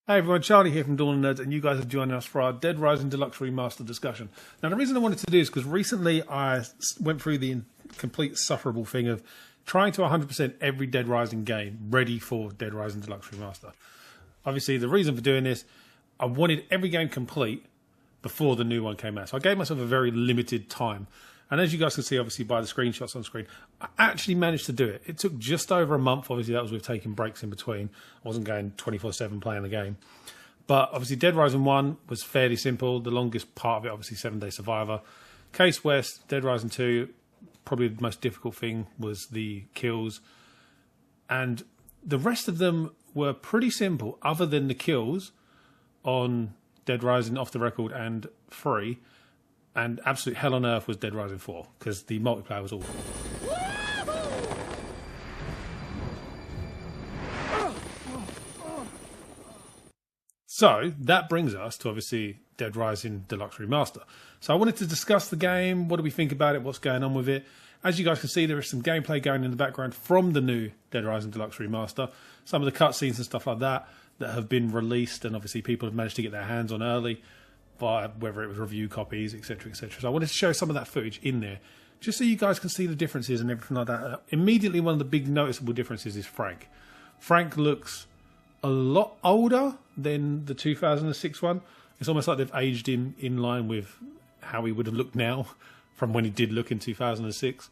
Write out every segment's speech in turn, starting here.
Hey everyone, Charlie here from Dawn Nerds, and you guys are joining us for our Dead Rising Deluxe Remaster discussion. Now, the reason I wanted to do this is because recently I went through the complete sufferable thing of trying to 100% every Dead Rising game ready for Dead Rising Deluxe Remaster. Obviously, the reason for doing this, I wanted every game complete before the new one came out. So I gave myself a very limited time. And as you guys can see, obviously, by the screenshots on screen, I actually managed to do it. It took just over a month. Obviously, that was with taking breaks in between. I wasn't going 24/7 playing the game. But obviously, Dead Rising 1 was fairly simple. The longest part of it, obviously, 7 Day Survivor. Case West, Dead Rising 2, probably the most difficult thing was the kills. And the rest of them were pretty simple, other than the kills on Dead Rising Off the Record and 3. And absolute hell on earth was Dead Rising 4, because the multiplayer was awful. So, that brings us to, obviously, Dead Rising Deluxe Remaster. So I wanted to discuss the game, what do we think about it, what's going on with it. As you guys can see, there is some gameplay going in the background from the new Dead Rising Deluxe Remaster. Some of the cutscenes and stuff like that have been released, and obviously people have managed to get their hands on early, via whether it was review copies, etc, etc. So I wanted to show some of that footage in there, just so you guys can see the differences and everything like that. Immediately, one of the big noticeable differences is Frank. Frank looks a lot older than the 2006 one. It's almost like they've aged him in line with how he would have looked now from when he did look in 2006.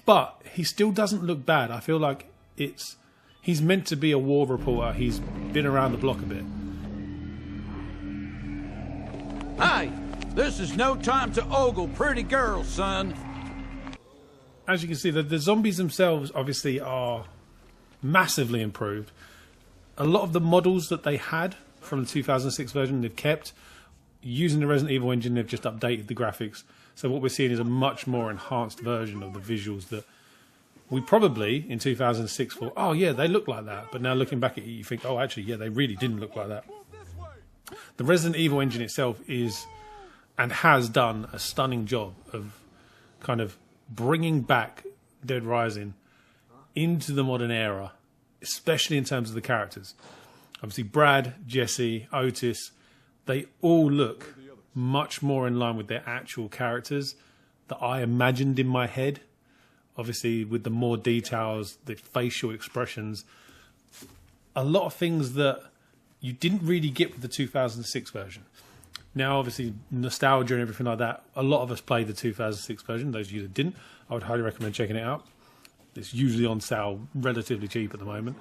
But he still doesn't look bad. I feel like he's meant to be a war reporter. He's been around the block a bit. Hey, this is no time to ogle pretty girls, son. As you can see, the zombies themselves obviously are massively improved. A lot of the models that they had from the 2006 version they've kept. Using the Resident Evil engine, they've just updated the graphics. So what we're seeing is a much more enhanced version of the visuals that we probably, in 2006, thought, oh yeah, they look like that. But now looking back at it, you think, oh, actually, yeah, they really didn't look like that. The Resident Evil engine itself is, and has done, a stunning job of kind of bringing back Dead Rising into the modern era, especially in terms of the characters. Obviously, Brad, Jesse, Otis, they all look much more in line with their actual characters that I imagined in my head. Obviously, with the more details, the facial expressions, a lot of things that you didn't really get with the 2006 version. Now, obviously, nostalgia and everything like that, a lot of us played the 2006 version. Those of you that didn't, I would highly recommend checking it out. It's usually on sale, relatively cheap at the moment.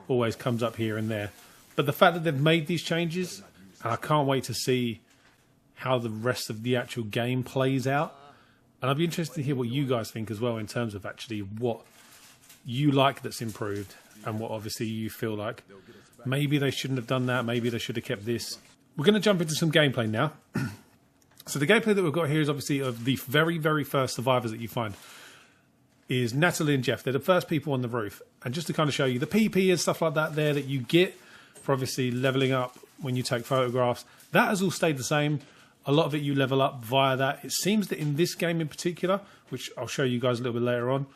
Always comes up here and there. But the fact that they've made these changes, and I can't wait to see how the rest of the actual game plays out. And I'd be interested to hear what you guys think as well, in terms of actually what you like that's improved, and what obviously you feel like maybe they shouldn't have done that, maybe they should have kept this. We're going to jump into some gameplay now. So the gameplay that we've got here is obviously of the very, very first survivors that you find. Is Natalie and Jeff. They're the first people on the roof. And just to kind of show you the PP and stuff like that there that you get for obviously leveling up when you take photographs, that has all stayed the same. A lot of it you level up via that. It seems that in this game in particular, which I'll show you guys a little bit later on,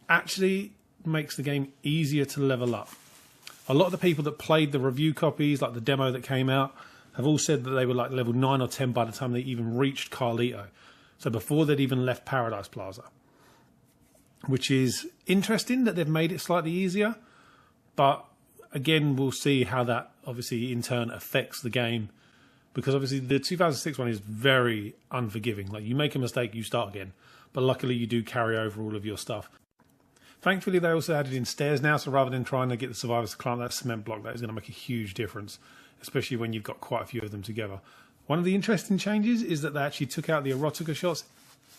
actually makes the game easier to level up. A lot of the people that played the review copies, like the demo that came out, have all said that they were like level 9 or 10 by the time they even reached Carlito. So before they'd even left Paradise Plaza. Which is interesting that they've made it slightly easier. But again, we'll see how that obviously in turn affects the game. Because obviously the 2006 one is very unforgiving. Like, you make a mistake, you start again. But luckily you do carry over all of your stuff. Thankfully, they also added in stairs now, so rather than trying to get the survivors to climb that cement block, that is going to make a huge difference, especially when you've got quite a few of them together. One of the interesting changes is that they actually took out the erotica shots.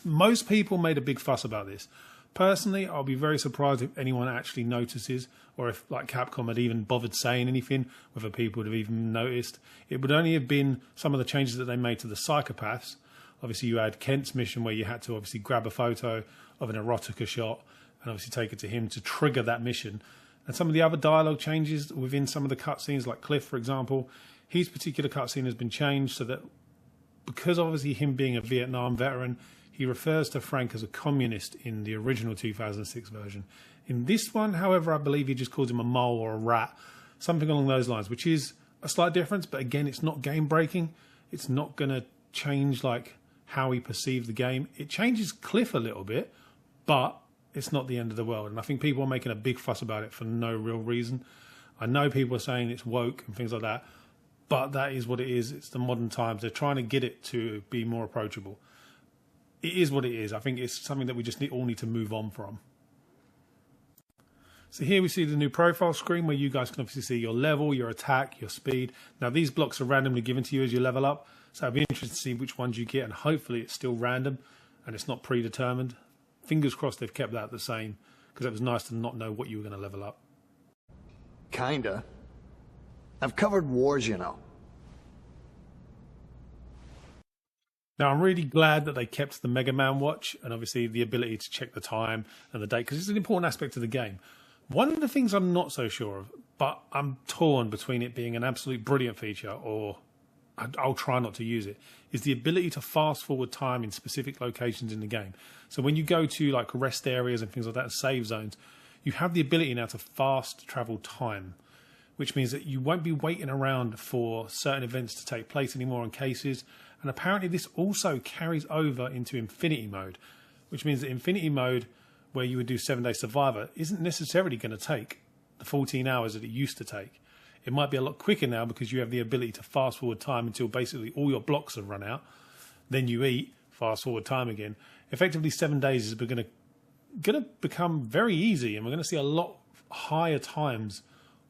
Most people made a big fuss about this. Personally, I'll be very surprised if anyone actually notices, or if like Capcom had even bothered saying anything, whether people would have even noticed. It would only have been some of the changes that they made to the psychopaths. Obviously, you had Kent's mission where you had to obviously grab a photo of an erotica shot and obviously take it to him to trigger that mission. And some of the other dialogue changes within some of the cutscenes, like Cliff, for example, his particular cutscene has been changed so that, because obviously him being a Vietnam veteran, he refers to Frank as a communist in the original 2006 version. In this one, however, I believe he just calls him a mole or a rat, something along those lines, which is a slight difference, but again, it's not game breaking. It's not going to change like how we perceive the game. It changes Cliff a little bit, but it's not the end of the world. And I think people are making a big fuss about it for no real reason. I know people are saying it's woke and things like that, but that is what it is. It's the modern times. They're trying to get it to be more approachable. It is what it is. I think it's something that we just all need to move on from. So here we see the new profile screen where you guys can obviously see your level, your attack, your speed. Now these blocks are randomly given to you as you level up. So I'd be interested to see which ones you get, and hopefully it's still random and it's not predetermined. Fingers crossed they've kept that the same, because it was nice to not know what you were going to level up. Kinda. I've covered wars, you know. Now, I'm really glad that they kept the Mega Man watch and obviously the ability to check the time and the date, because it's an important aspect of the game. One of the things I'm not so sure of, but I'm torn between it being an absolute brilliant feature or I'll try not to use it, is the ability to fast forward time in specific locations in the game. So when you go to like rest areas and things like that, and save zones, you have the ability now to fast travel time, which means that you won't be waiting around for certain events to take place anymore in cases. And apparently this also carries over into Infinity Mode, which means that Infinity Mode, where you would do 7 Day Survivor, isn't necessarily going to take the 14 hours that it used to take. It might be a lot quicker now because you have the ability to fast forward time until basically all your blocks have run out. Then you eat, fast forward time again. Effectively 7 days is going to become very easy, and we're going to see a lot higher times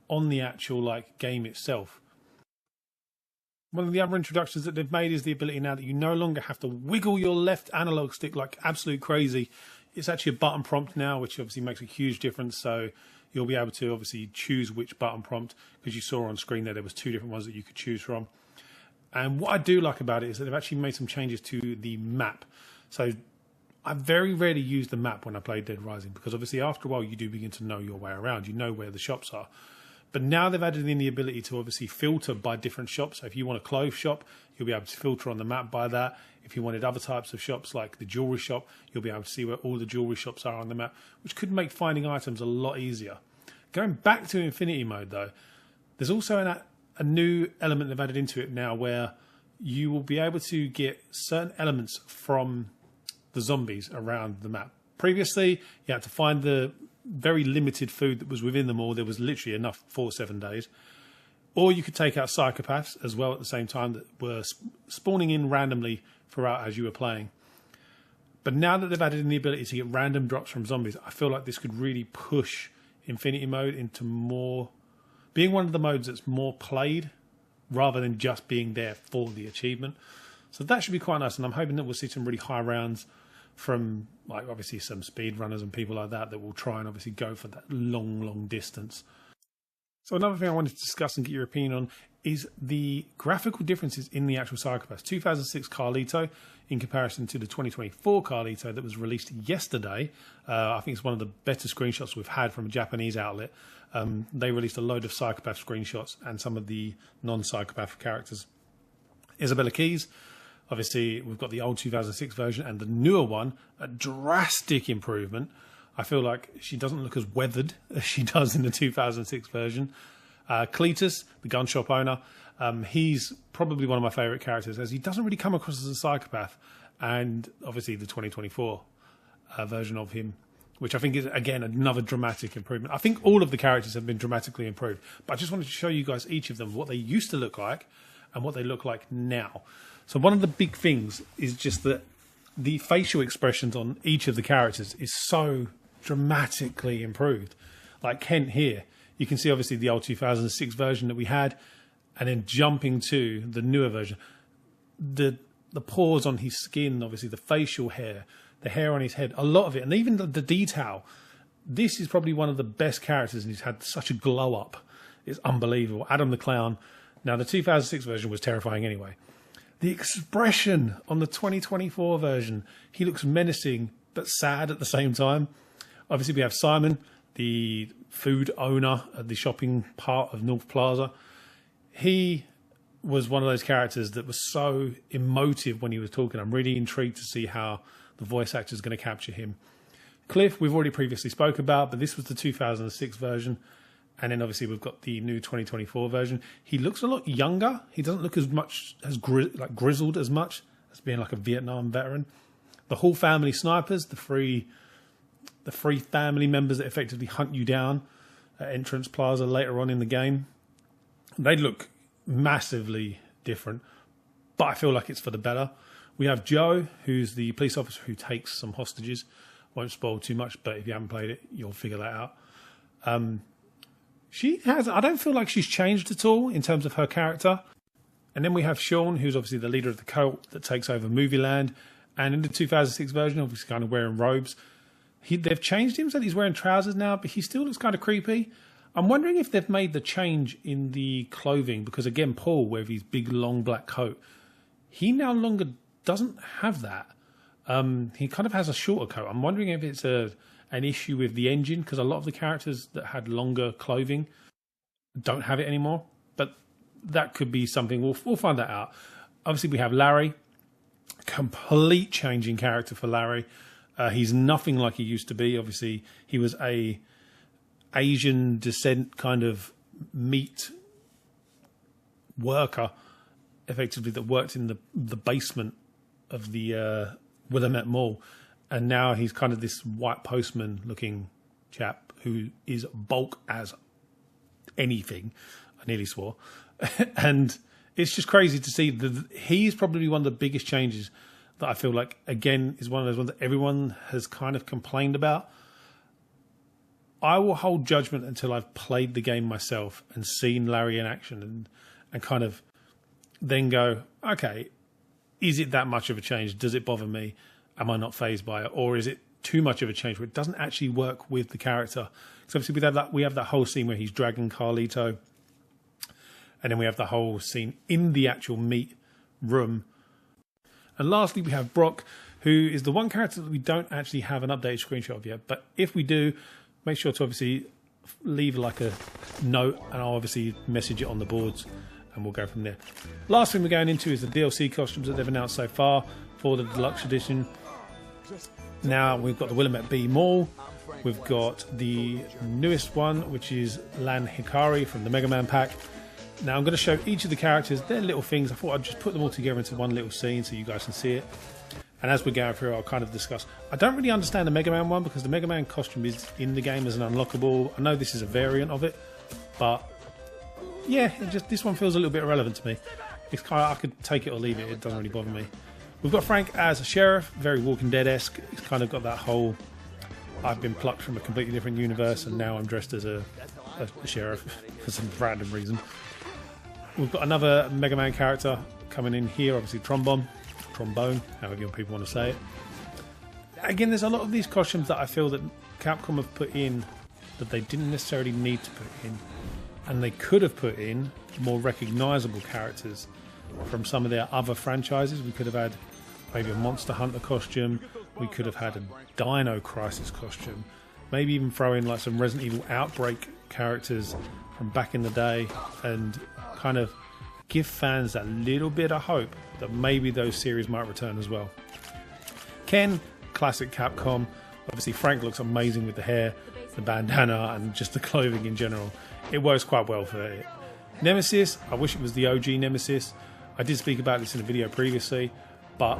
on the actual like game itself. One of the other introductions that they've made is the ability now that you no longer have to wiggle your left analog stick like absolute crazy. It's actually a button prompt now, which obviously makes a huge difference. So you'll be able to obviously choose which button prompt, because you saw on screen there was 2 different ones that you could choose from. And what I do like about it is that they've actually made some changes to the map. So I very rarely use the map when I play Dead Rising, because obviously after a while you do begin to know your way around. You know where the shops are. But now they've added in the ability to obviously filter by different shops. So if you want a clothes shop, you'll be able to filter on the map by that. If you wanted other types of shops like the jewelry shop, you'll be able to see where all the jewelry shops are on the map, which could make finding items a lot easier. Going back to Infinity Mode though, there's also a new element they've added into it now where you will be able to get certain elements from the zombies around the map. Previously, you had to find the very limited food that was within them all. There was literally enough for 7 days. Or you could take out psychopaths as well at the same time that were spawning in randomly throughout as you were playing. But now that they've added in the ability to get random drops from zombies, I feel like this could really push Infinity Mode into more being one of the modes that's more played rather than just being there for the achievement. So that should be quite nice, and I'm hoping that we'll see some really high rounds from like obviously some speed runners and people like that will try and obviously go for that long distance. So another thing I wanted to discuss and get your opinion on is the graphical differences in the actual Psychopaths. 2006 Carlito in comparison to the 2024 Carlito that was released yesterday. I think it's one of the better screenshots we've had from a Japanese outlet. They released a load of Psychopath screenshots and some of the non-Psychopath characters. Isabella Keys, obviously we've got the old 2006 version and the newer one, a drastic improvement. I feel like she doesn't look as weathered as she does in the 2006 version. Cletus, the gun shop owner, he's probably one of my favourite characters as he doesn't really come across as a psychopath. And obviously the 2024 version of him, which I think is, again, another dramatic improvement. I think all of the characters have been dramatically improved. But I just wanted to show you guys each of them, what they used to look like and what they look like now. So one of the big things is just that the facial expressions on each of the characters is so dramatically improved. Like Kent here, you can see obviously the old 2006 version that we had, and then jumping to the newer version. The pores on his skin, obviously the facial hair, the hair on his head, a lot of it, and even the detail. This is probably one of the best characters, and he's had such a glow up. It's unbelievable. Adam the Clown. Now the 2006 version was terrifying anyway. The expression on the 2024 version, he looks menacing but sad at the same time. Obviously, we have Simon, the food owner at the shopping part of North Plaza. He was one of those characters that was so emotive when he was talking. I'm really intrigued to see how the voice actor is going to capture him. Cliff, we've already previously spoke about, but this was the 2006 version. And then obviously we've got the new 2024 version. He looks a lot younger. He doesn't look as much as grizzled as much as being like a Vietnam veteran. The whole family snipers, the three family members that effectively hunt you down at Entrance Plaza later on in the game, they look massively different, but I feel like it's for the better. We have Joe, who's the police officer who takes some hostages. Won't spoil too much, but if you haven't played it, you'll figure that out. I don't feel like she's changed at all in terms of her character. And then we have Sean, who's obviously the leader of the cult that takes over Movie Land. And in the 2006 version, obviously kind of wearing robes. They've changed him so that he's wearing trousers now, but he still looks kind of creepy. I'm wondering if they've made the change in the clothing, because again, Paul, with his big long black coat, he no longer doesn't have that. He kind of has a shorter coat. I'm wondering if it's an issue with the engine, because a lot of the characters that had longer clothing don't have it anymore. But that could be something. We'll find that out. Obviously, we have Larry. Complete change in character for Larry. He's nothing like he used to be. Obviously, he was a Asian descent kind of meat worker, effectively, that worked in the basement of the Willamette Mall. And now he's kind of this white postman looking chap who is bulk as anything. I nearly swore. And it's just crazy to see that he's probably one of the biggest changes that I feel like, again, is one of those ones that everyone has kind of complained about. I will hold judgment until I've played the game myself and seen Larry in action and kind of then go, okay, is it that much of a change? Does it bother me? Am I not fazed by it? Or is it too much of a change where it doesn't actually work with the character? Because obviously we have that whole scene where he's dragging Carlito. And then we have the whole scene in the actual meat room. And lastly, we have Brock, who is the one character that we don't actually have an updated screenshot of yet. But if we do, make sure to obviously leave like a note, and I'll obviously message it on the boards, and we'll go from there. Last thing we're going into is the DLC costumes that they've announced so far for the Deluxe Edition. Now, we've got the Willamette B Mall. We've got the newest one, which is Lan Hikari from the Mega Man pack. Now, I'm going to show each of the characters their little things. I thought I'd just put them all together into one little scene so you guys can see it. And as we're going through, I'll kind of discuss. I don't really understand the Mega Man one because the Mega Man costume is in the game as an unlockable. I know this is a variant of it, but yeah, this one feels a little bit irrelevant to me. It's kind of, I could take it or leave it. It doesn't really bother me. We've got Frank as a sheriff, very Walking Dead-esque. It's kind of got that whole, I've been plucked from a completely different universe and now I'm dressed as a sheriff for some random reason. We've got another Mega Man character coming in here, obviously Trombone, however people want to say it. Again, there's a lot of these costumes that I feel that Capcom have put in that they didn't necessarily need to put in, and they could have put in more recognisable characters from some of their other franchises. We could have had maybe a Monster Hunter costume, we could have had a Dino Crisis costume, maybe even throw in like some Resident Evil Outbreak characters from back in the day, and kind of give fans that little bit of hope that maybe those series might return as well. Ken, classic Capcom. Obviously Frank looks amazing with the hair, the bandana, and just the clothing in general. It works quite well for it. Nemesis, I wish it was the OG Nemesis. I did speak about this in a video previously, but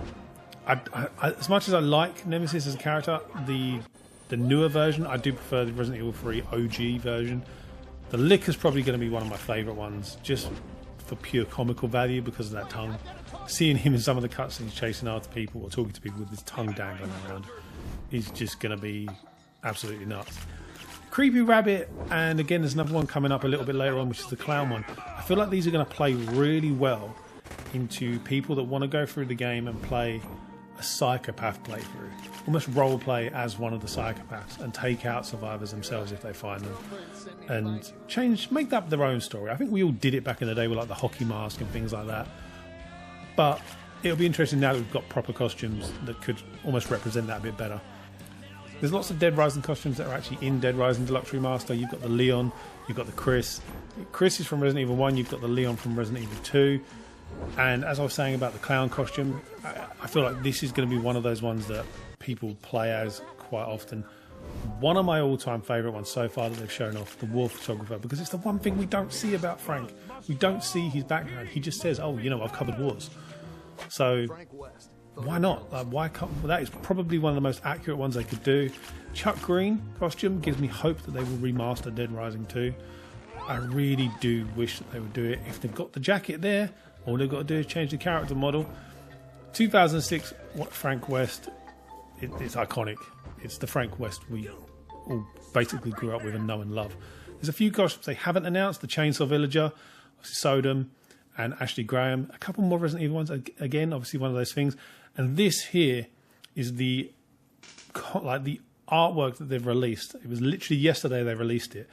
I, as much as I like Nemesis as a character, the newer version, I do prefer the Resident Evil 3 OG version. The Lick is probably going to be one of my favourite ones, just for pure comical value because of that tongue. Seeing him in some of the cutscenes chasing after people or talking to people with his tongue dangling around is just going to be absolutely nuts. Creepy Rabbit, and again there's another one coming up a little bit later on, which is the clown one. I feel like these are going to play really well into people that want to go through the game and play a psychopath playthrough. Almost role play as one of the psychopaths and take out survivors themselves if they find them. And make that their own story. I think we all did it back in the day with like the hockey mask and things like that. But it'll be interesting now that we've got proper costumes that could almost represent that a bit better. There's lots of Dead Rising costumes that are actually in Dead Rising Deluxe Remaster. You've got the Leon, you've got the Chris. Chris is from Resident Evil 1, you've got the Leon from Resident Evil 2. And as I was saying about the clown costume, I feel like this is going to be one of those ones that people play as quite often. one of my all-time favourite ones so far that they've shown off, the war photographer, because it's the one thing we don't see about Frank. We don't see his background. He just says, oh, you know, I've covered wars. So why not? Why can't, well, that is probably one of the most accurate ones they could do. Chuck Green costume gives me hope that they will remaster Dead Rising 2. I really do wish that they would do it. If they've got the jacket there, all they've got to do is change the character model. 2006 Frank West, it's iconic. It's the Frank West we all basically grew up with and know and love. There's a few costumes they haven't announced. The Chainsaw Villager, obviously Sodom, and Ashley Graham. A couple more Resident Evil ones. Again, obviously one of those things. And this here is the artwork that they've released. It was literally yesterday they released it.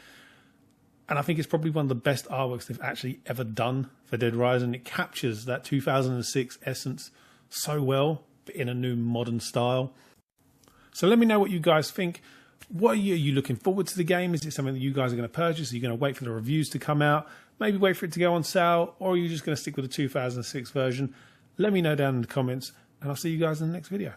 And I think it's probably one of the best artworks they've actually ever done for Dead Rising. It captures that 2006 essence so well, but in a new modern style. So let me know what you guys think. What are you looking forward to the game? Is it something that you guys are going to purchase? Are you going to wait for the reviews to come out? Maybe wait for it to go on sale? Or are you just going to stick with the 2006 version? Let me know down in the comments, and I'll see you guys in the next video.